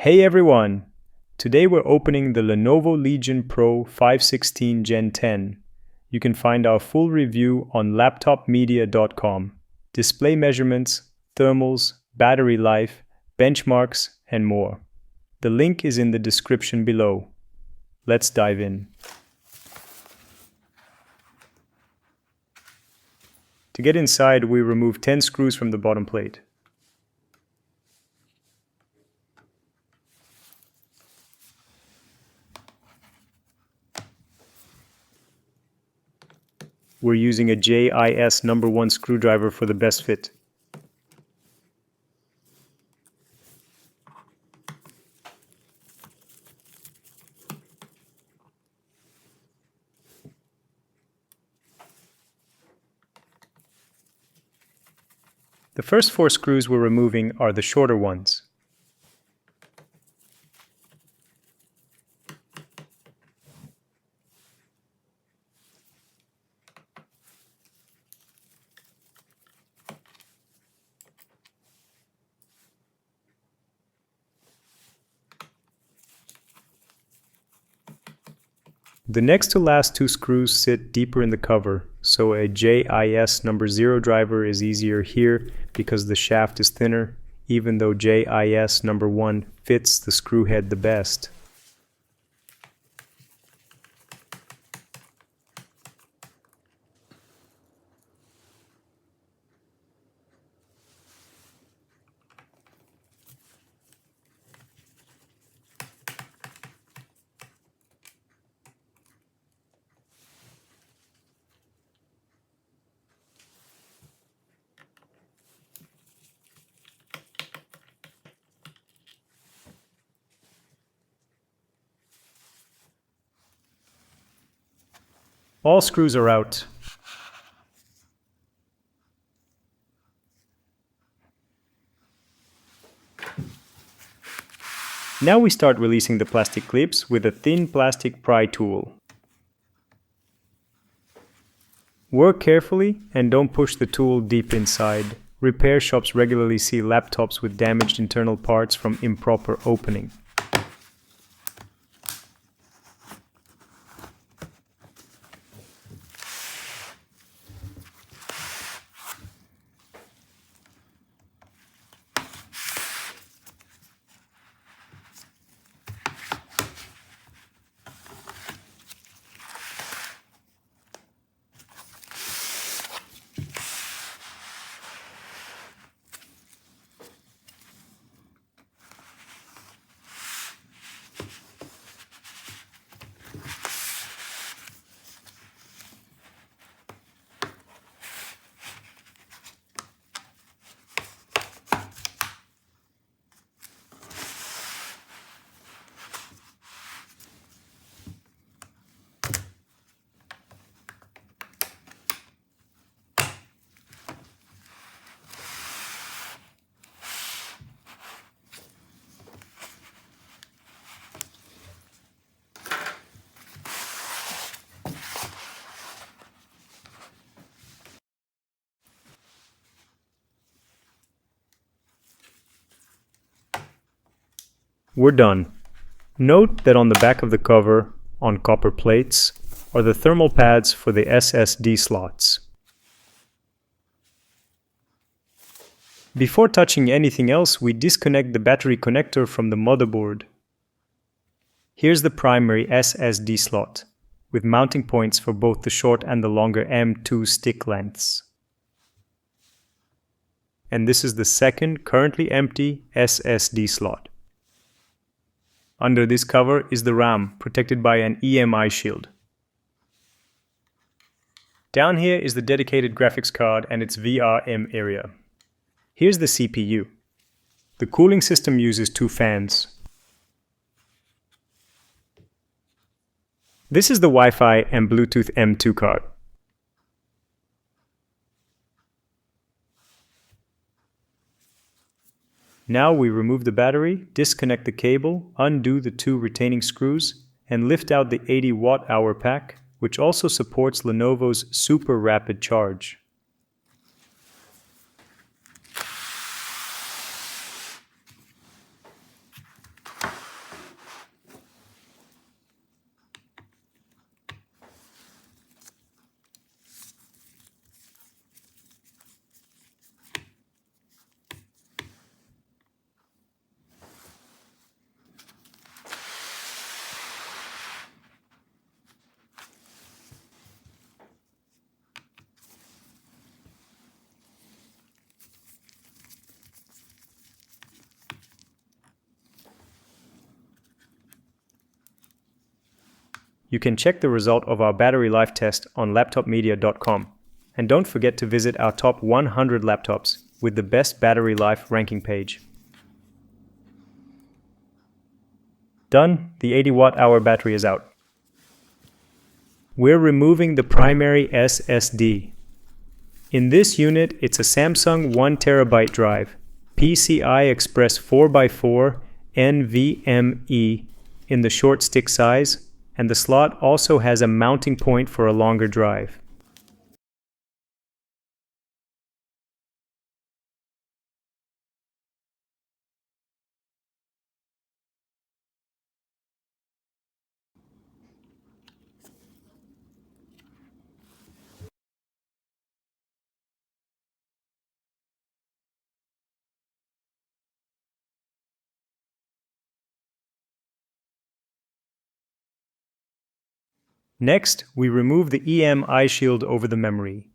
Hey everyone! Today we're opening the Lenovo Legion Pro 516 Gen 10. You can find our full review on LaptopMedia.com. Display measurements, thermals, battery life, benchmarks, and more. The link is in the description below. Let's dive in. To get inside, we remove 10 screws from the bottom plate. We're using a JIS number 1 screwdriver for the best fit. The first 4 screws we're removing are the shorter ones. The next to last 2 screws sit deeper in the cover, so a JIS number 0 driver is easier here because the shaft is thinner, even though JIS number 1 fits the screw head the best. All screws are out. Now we start releasing the plastic clips with a thin plastic pry tool. Work carefully and don't push the tool deep inside. Repair shops regularly see laptops with damaged internal parts from improper opening. We're done. Note that on the back of the cover, on copper plates, are the thermal pads for the SSD slots. Before touching anything else, we disconnect the battery connector from the motherboard. Here's the primary SSD slot, with mounting points for both the short and the longer M2 stick lengths. And this is the second, currently empty, SSD slot. Under this cover is the RAM, protected by an EMI shield. Down here is the dedicated graphics card and its VRM area. Here's the CPU. The cooling system uses 2 fans. This is the Wi-Fi and Bluetooth M2 card. Now we remove the battery, disconnect the cable, undo the 2 retaining screws, and lift out the 80 watt-hour pack, which also supports Lenovo's super rapid charge. You can check the result of our battery life test on LaptopMedia.com. And don't forget to visit our top 100 laptops with the best battery life ranking page. Done, the 80 watt-hour battery is out. We're removing the primary SSD. In this unit, it's a Samsung 1TB drive, PCI Express 4x4 NVMe in the short stick size, and the slot also has a mounting point for a longer drive. Next, we remove the EM eye shield over the memory.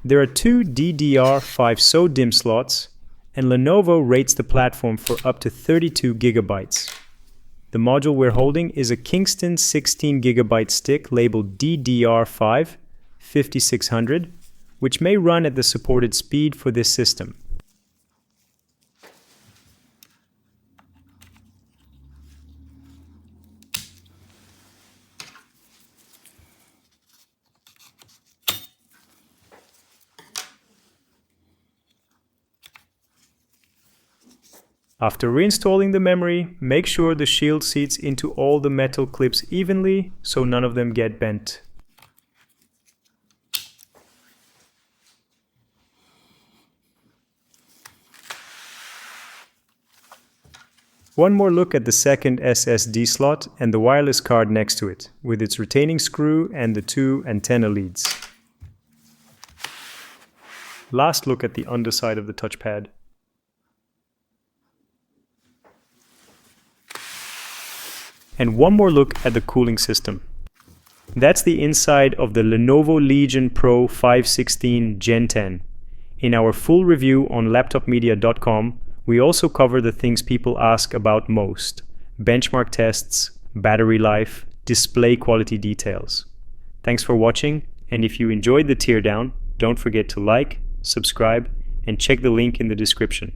There are two DDR5 SO-DIMM slots, and Lenovo rates the platform for up to 32 GB. The module we're holding is a Kingston 16 GB stick labeled DDR5 5600, which may run at the supported speed for this system. After reinstalling the memory, make sure the shield seats into all the metal clips evenly so none of them get bent. One more look at the second SSD slot and the wireless card next to it, with its retaining screw and the two antenna leads. Last look at the underside of the touchpad. And one more look at the cooling system. That's the inside of the Lenovo Legion Pro 516 Gen 10. In our full review on LaptopMedia.com, we also cover the things people ask about most: benchmark tests, battery life, display quality details. Thanks for watching, and if you enjoyed the teardown, don't forget to like, subscribe, and check the link in the description.